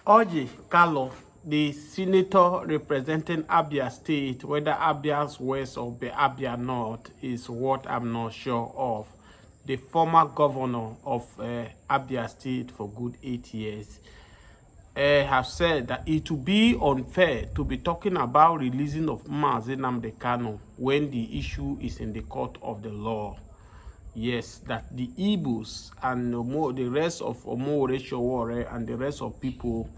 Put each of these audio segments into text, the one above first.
Orji, Kalu, the senator representing Abia State, whether Abia's West or Abia North, is what I'm not sure of. The former governor of Abia State for good 8 years have said that it would be unfair to be talking about releasing of Nnamdi Kanu when the issue is in the court of the law. Yes, that the Igbos and the rest of Omo and the rest of people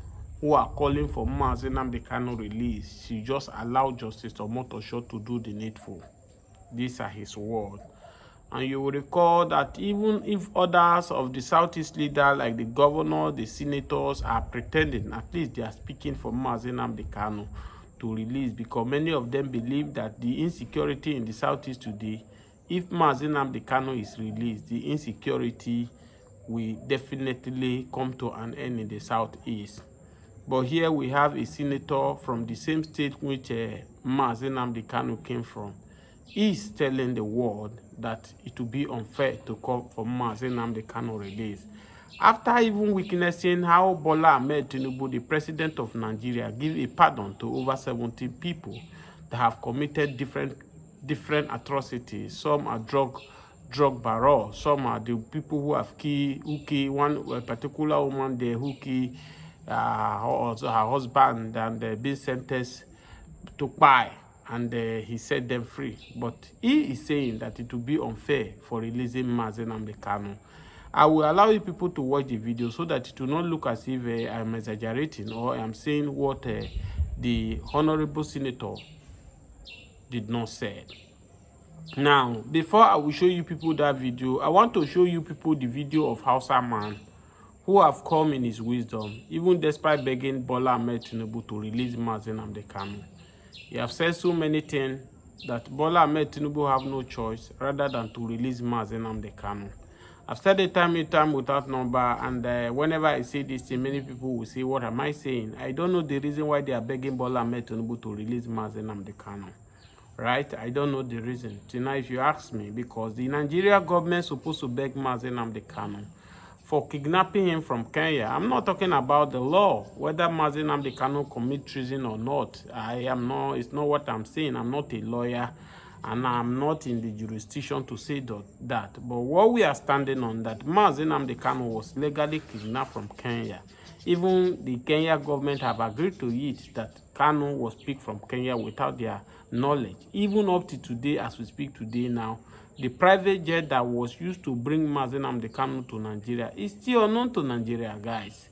who are calling for Nnamdi Kanu release should just allow Justice Omotosho to do the needful. These are his words. And you will recall that even if others of the Southeast leaders, like the governor, the senators, are pretending, at least they are speaking for Nnamdi Kanu to release, because many of them believe that the insecurity in the Southeast today, if Nnamdi Kanu is released, the insecurity will definitely come to an end in the Southeast. But here we have a senator from the same state which Nnamdi Kanu came from. He's telling the world that it will be unfair to call for Nnamdi Kanu release. After even witnessing how Bola Ahmed Tinubu, the president of Nigeria, give a pardon to over 70 people that have committed different atrocities. Some are drug barrel, some are the people who have killed one particular woman there who killed her husband and been sentenced to buy, and he set them free. But he is saying that it will be unfair for releasing Nnamdi Kanu. I will allow you people to watch the video so that it will not look as if I'm exaggerating or I'm saying what the honorable senator did not say. Now, before I will show you people that video, I want to show you people the video of Hausa man who have come in his wisdom, even despite begging Bola Ahmed Tinubu to release Nnamdi Kanu. He have said so many things that Bola Ahmed Tinubu have no choice rather than to release Nnamdi Kanu. I've said it time and time without number, and whenever I say this thing, many people will say, what am I saying? I don't know the reason why they are begging Bola Ahmed Tinubu to release Nnamdi Kanu. Right? I don't know the reason. Tonight, if you ask me, because the Nigeria government is supposed to beg Nnamdi Kanu for kidnapping him from Kenya. I'm not talking about the law, whether Nnamdi Kanu commit treason or not. It's not what I'm saying. I'm not a lawyer, and I'm not in the jurisdiction to say that. But what we are standing on, that Nnamdi Kanu was legally kidnapped from Kenya. Even the Kenya government have agreed to it that Kanu was picked from Kenya without their knowledge. Even up to today, as we speak today now, the private jet that was used to bring Nnamdi Kanu to Nigeria is still unknown to Nigeria, guys.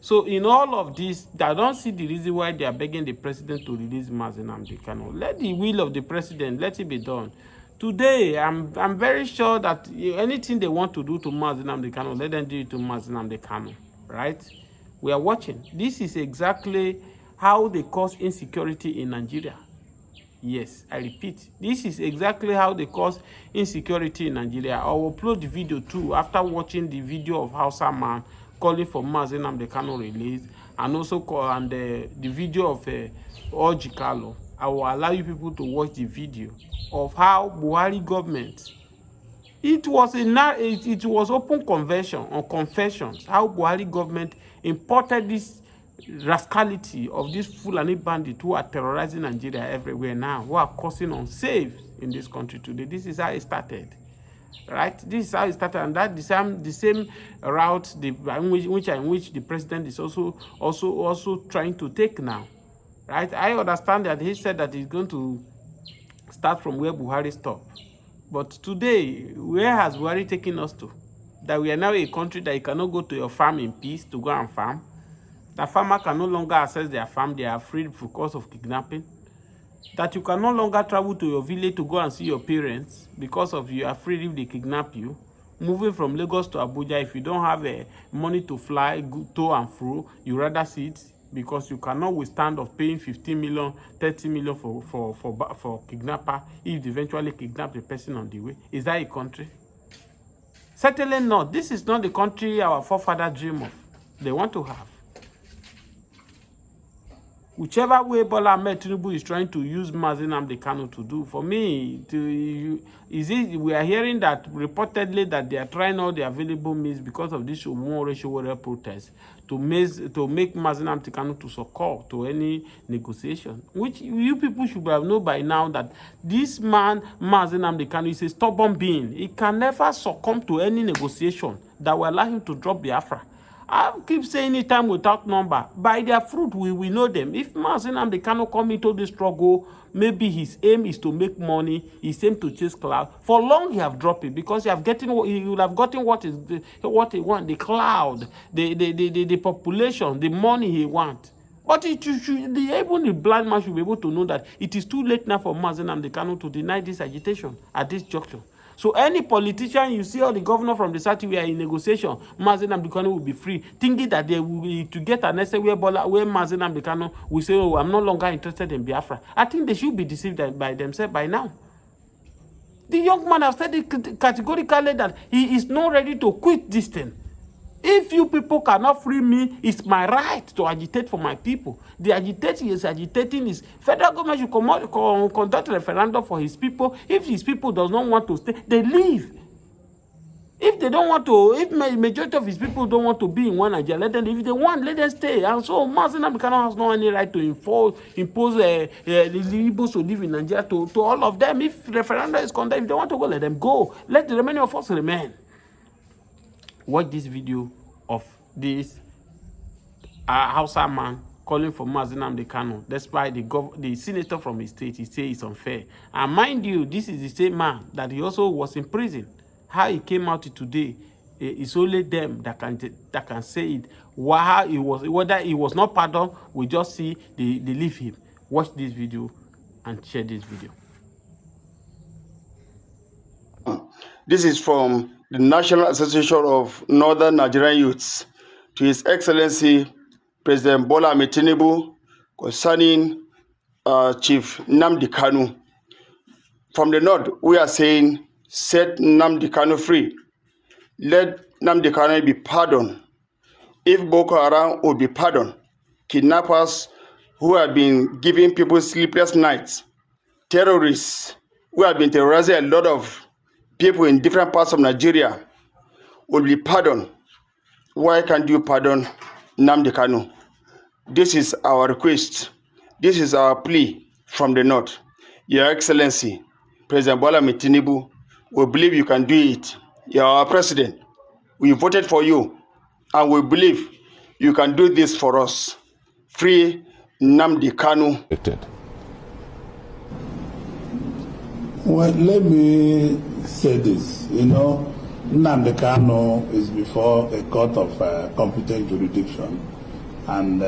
So in all of this, I don't see the reason why they are begging the president to release Nnamdi Kanu. Let the will of the president, let it be done. Today, I'm very sure that anything they want to do to Nnamdi Kanu, let them do it to Nnamdi Kanu, right? We are watching. This is exactly how they cause insecurity in Nigeria. Yes, I repeat, this is exactly how they cause insecurity in Nigeria. I will upload the video too after watching the video of Hausa man calling for Nnamdi Kanu release, and also the video of Orji Kalu. I will allow you people to watch the video of how Buhari government, it was open convention on confessions, how Buhari government imported this rascality of these Fulani bandits who are terrorizing Nigeria everywhere now, who are causing unsafe in this country today. This is how it started, right? This is how it started, and that the same route in which the president is also trying to take now, right? I understand that he said that he's going to start from where Buhari stopped, but today, where has Buhari taken us to? That we are now a country that you cannot go to your farm in peace to go and farm. The farmer can no longer access their farm, they are freed because of kidnapping. That you can no longer travel to your village to go and see your parents because of you are afraid if they kidnap you. Moving from Lagos to Abuja, if you don't have money to fly, to and fro, you rather sit because you cannot withstand of paying 15 million, 30 million for kidnapper if they eventually kidnap the person on the way. Is that a country? Certainly not. This is not the country our forefathers dream of. They want to have. whichever way Bola Ahmed Tinubu is trying to use Nnamdi Kanu to do. For me, we are hearing that reportedly that they are trying all the available means because of this Showore protest to make Nnamdi Kanu to succumb to any negotiation, which you people should have known by now that this man, Nnamdi Kanu, is a stubborn being. He can never succumb to any negotiation that will allow him to drop Biafra. I keep saying it time without number. By their fruit, we know them. If Nnamdi Kanu come into this struggle, maybe his aim is to make money, his aim to chase cloud. For long, he have dropped it because he will have gotten what he want, the cloud, the population, the money he want. But even the blind man should be able to know that it is too late now for Nnamdi Kanu to deny this agitation at this juncture. So any politician you see, or the governor from the south, we are in negotiation, Nnamdi Kanu will be free, thinking that they will be to get an essay where Nnamdi Kanu will say, oh, I'm no longer interested in Biafra. I think they should be deceived by themselves by now. The young man has said it categorically that he is not ready to quit this thing. If you people cannot free me, it's my right to agitate for my people. The agitating is federal government should conduct a referendum for his people. If his people does not want to stay, they leave. If they don't want to, if majority of his people don't want to be in one Nigeria, let them. If they want, let them stay. And so Nnamdi Kanu has no any right to impose the Igbos to live in Nigeria to all of them. If referendum is conducted, if they want to go, let them go. Let the remaining of us remain. Watch this video of this Hausa man calling for Nnamdi Kanu, despite the senator from his state. He says it's unfair. And mind you, this is the same man that he also was in prison. How he came out today, it's only them that can say it. Whether he was not pardoned, we just see they leave him. Watch this video and share this video. This is from the National Association of Northern Nigerian Youths to His Excellency President Bola Ahmed Tinubu concerning Chief Nnamdi Kanu. From the north, we are saying, set Nnamdi Kanu free. Let Nnamdi Kanu be pardoned. If Boko Haram would be pardoned, kidnappers who have been giving people sleepless nights, terrorists who have been terrorizing a lot of people in different parts of Nigeria will be pardoned. Why can't you pardon Nnamdi Kanu? This is our request. This is our plea from the north. Your Excellency, President Bola Ahmed Tinubu, we believe you can do it. You are our president. We voted for you, and we believe you can do this for us. Free Nnamdi Kanu. Well, let me say this. Nnamdi Kanu is before a court of competent jurisdiction, and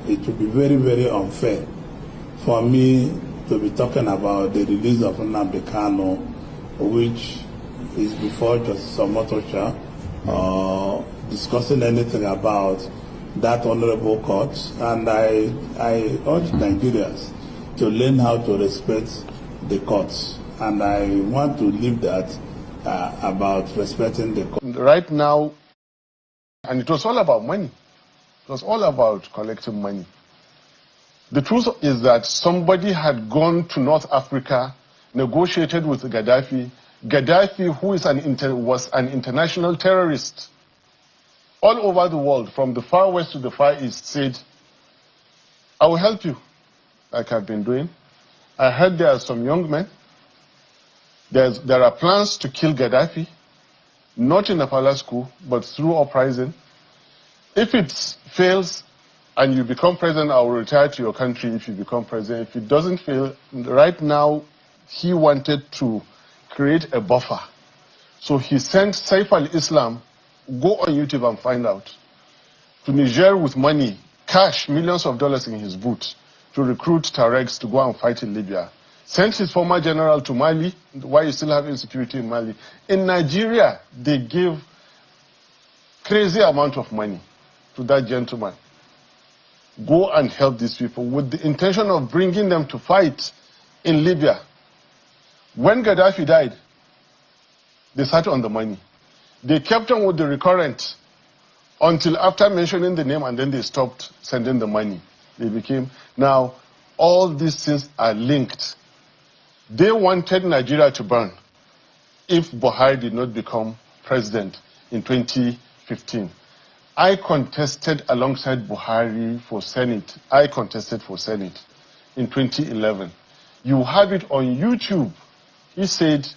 it would be very, very unfair for me to be talking about the release of Nnamdi Kanu, which is before Justice Omotocha, or discussing anything about that honorable court. And I urge Nigerians to learn how to respect the courts. And I want to leave that about respecting the court. Right now, and it was all about money. It was all about collecting money. The truth is that somebody had gone to North Africa, negotiated with Gaddafi. Gaddafi, who is was an international terrorist, all over the world, from the far west to the far east, said, I will help you, like I've been doing. I heard there are some young men. There are plans to kill Gaddafi, not in a palace coup, but through uprising. If it fails and you become president, I will retire to your country if you become president. If it doesn't fail, right now, he wanted to create a buffer. So he sent Saif al-Islam, go on YouTube and find out, to Niger with money, cash, millions of dollars in his boot, to recruit Tuaregs to go and fight in Libya. Sent his former general to Mali, why you still have insecurity in Mali. In Nigeria, they gave crazy amount of money to that gentleman. Go and help these people with the intention of bringing them to fight in Libya. When Gaddafi died, they sat on the money. They kept on with the recurrent until after mentioning the name, and then they stopped sending the money. They became, now, all these things are linked. They wanted Nigeria to burn if Buhari did not become president in 2015. I contested alongside Buhari for Senate. I contested for Senate in 2011. You have it on YouTube. He said,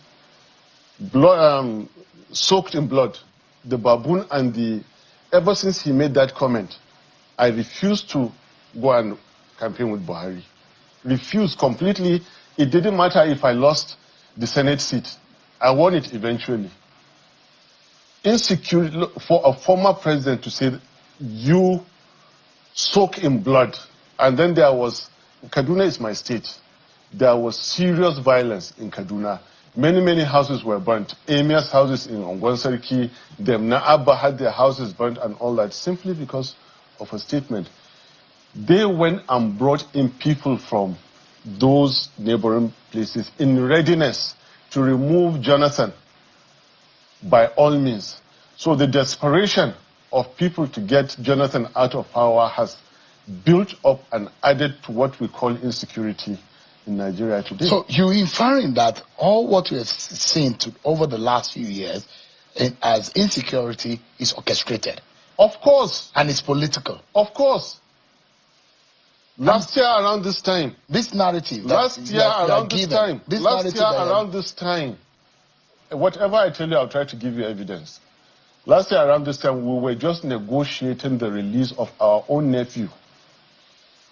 blood, soaked in blood, the baboon and the... Ever since he made that comment, I refused to go and campaign with Buhari. Refused completely. It didn't matter if I lost the Senate seat. I won it eventually. Insecurity for a former president to say, you soak in blood. And then there was, Kaduna is my state. There was serious violence in Kaduna. Many houses were burnt. Emir's houses in Ongwansariki, Demna Abba had their houses burnt and all that, simply because of a statement. They went and brought in people from those neighboring places in readiness to remove Jonathan by all means. So the desperation of people to get Jonathan out of power has built up and added to what we call insecurity in Nigeria today. So you're inferring that all what we have seen over the last few years as insecurity is orchestrated? Of course. And it's political? Of course. Last year around this time. This narrative. Last year around this time. Whatever I tell you, I'll try to give you evidence. Last year around this time, we were just negotiating the release of our own nephew.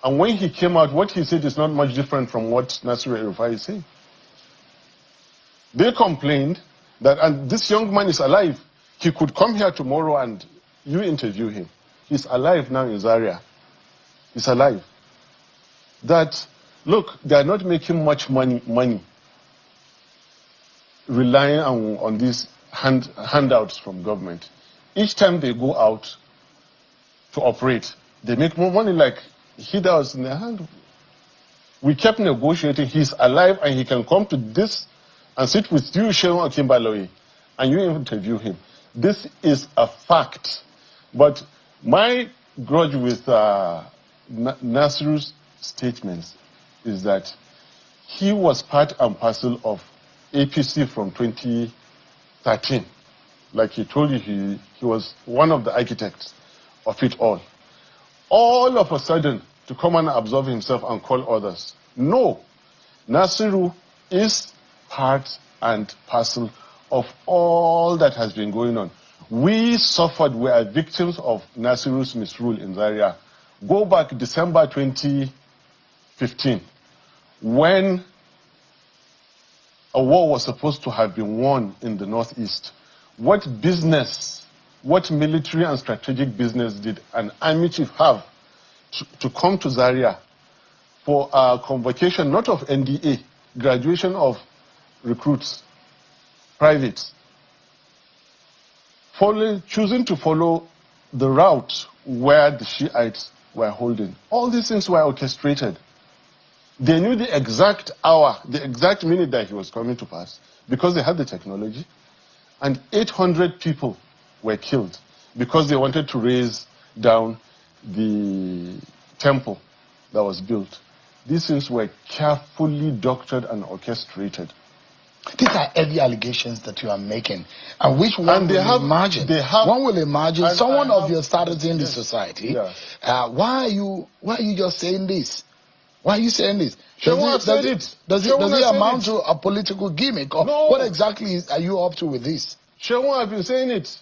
And when he came out, what he said is not much different from what Nasir El-Rufai is saying. They complained that, and this young man is alive. He could come here tomorrow and you interview him. He's alive now in Zaria. He's alive. That, look, they are not making much money relying on these handouts from government. Each time they go out to operate, they make more money, like he does in their hand. We kept negotiating. He's alive and he can come to this and sit with you, Shehu Akimbaloyi, and you interview him. This is a fact. But my grudge with Nasru's statements is that he was part and parcel of APC from 2013. Like he told you, he was one of the architects of it all. All of a sudden, to come and absolve himself and call others. No. Nasiru is part and parcel of all that has been going on. We suffered, we are victims of Nasiru's misrule in Zaria. Go back December 2015, when a war was supposed to have been won in the Northeast. What business, what military and strategic business did an army chief have to come to Zaria for a convocation, not of NDA, graduation of recruits, privates, choosing to follow the route where the Shiites were holding? All these things were orchestrated. They knew the exact hour, the exact minute that he was coming to pass, because they had the technology. And 800 people were killed because they wanted to raise down the temple that was built. These things were carefully doctored and orchestrated. These are heavy allegations that you are making, and which one will imagine? One will imagine someone of your status in the society. Yeah. Why are you just saying this? Why are you saying this? Does it amount to a political gimmick, or no? What exactly are you up to with this? Shehu, I've been saying it.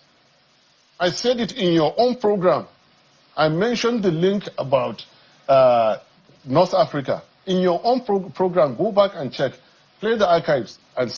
I said it in your own program. I mentioned the link about North Africa. In your own program, go back and check. Play the archives and